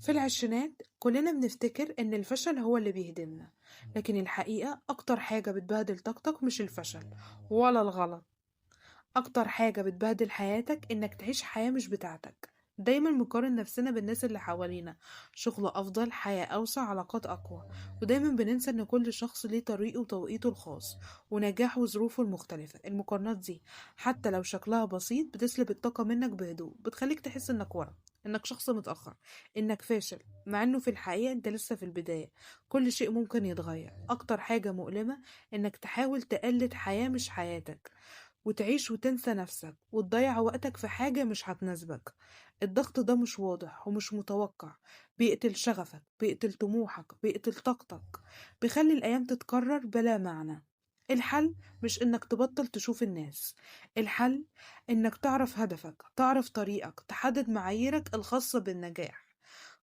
في العشرينات كلنا بنفتكر إن الفشل هو اللي بيهدمنا، لكن الحقيقة أكتر حاجة بتبهدل طاقتك مش الفشل ولا الغلط. أكتر حاجة بتبهدل حياتك إنك تعيش حياة مش بتاعتك. دايما بنقارن نفسنا بالناس اللي حوالينا، شغل أفضل، حياة أوسع، علاقات أقوى، ودايما بننسى إن كل شخص ليه طريقه وتوقيته الخاص ونجاحه وظروفه المختلفة. المقارنات دي حتى لو شكلها بسيط بتسلب الطاقة منك بهدوء، بتخليك تحس إنك ورا، إنك شخص متأخر، إنك فاشل، مع إنه في الحقيقة أنت لسه في البداية. كل شيء ممكن يتغير. أكتر حاجة مؤلمة إنك تحاول تقلد حياة مش حياتك، وتعيش وتنسى نفسك وتضيع وقتك في حاجة مش هتناسبك. الضغط ده مش واضح ومش متوقع، بيقتل شغفك، بيقتل طموحك، بيقتل طاقتك، بيخلي الأيام تتكرر بلا معنى. الحل مش إنك تبطل تشوف الناس، الحل إنك تعرف هدفك، تعرف طريقك، تحدد معاييرك الخاصة بالنجاح.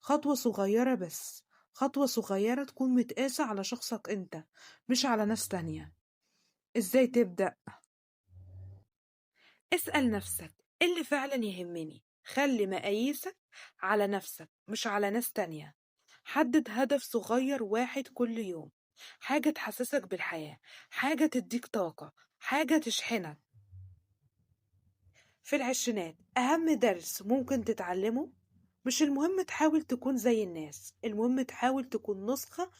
خطوة صغيرة بس، خطوة صغيرة تكون متقاسة على شخصك أنت، مش على ناس تانية. إزاي تبدأ؟ اسأل نفسك إيه اللي فعلا يهمني. خلي مقاييسك على نفسك مش على ناس تانية. حدد هدف صغير واحد كل يوم، حاجة تحسسك بالحياة، حاجة تديك طاقة، حاجة تشحنك. في العشرينات أهم درس ممكن تتعلمه، مش المهم تحاول تكون زي الناس، المهم تحاول تكون نسخة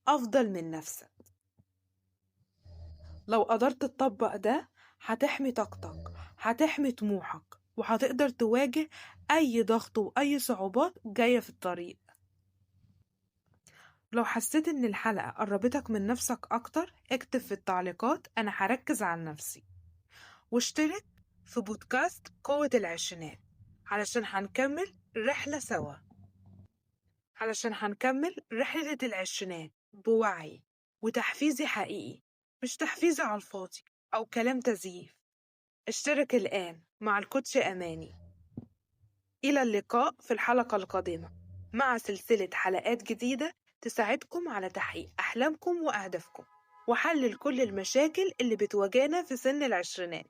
أفضل من نفسك. لو قدرت تطبق ده هتحمي طاقتك، هتحمي طموحك، وهتقدر تواجه أي ضغط وأي صعوبات جاية في الطريق. لو حسيت إن الحلقة قربتك من نفسك أكتر اكتب في التعليقات أنا هركز على نفسي، واشترك في بودكاست قوة العشرينات علشان هنكمل رحلة سوا، علشان هنكمل رحلة العشرينات بوعي وتحفيزي حقيقي، مش تحفيزي على الفاضي أو كلام تزييف. اشترك الآن مع الكوتش أماني. إلى اللقاء في الحلقة القادمة مع سلسلة حلقات جديدة تساعدكم على تحقيق أحلامكم وأهدافكم وحل كل المشاكل اللي بتواجهنا في سن العشرينات.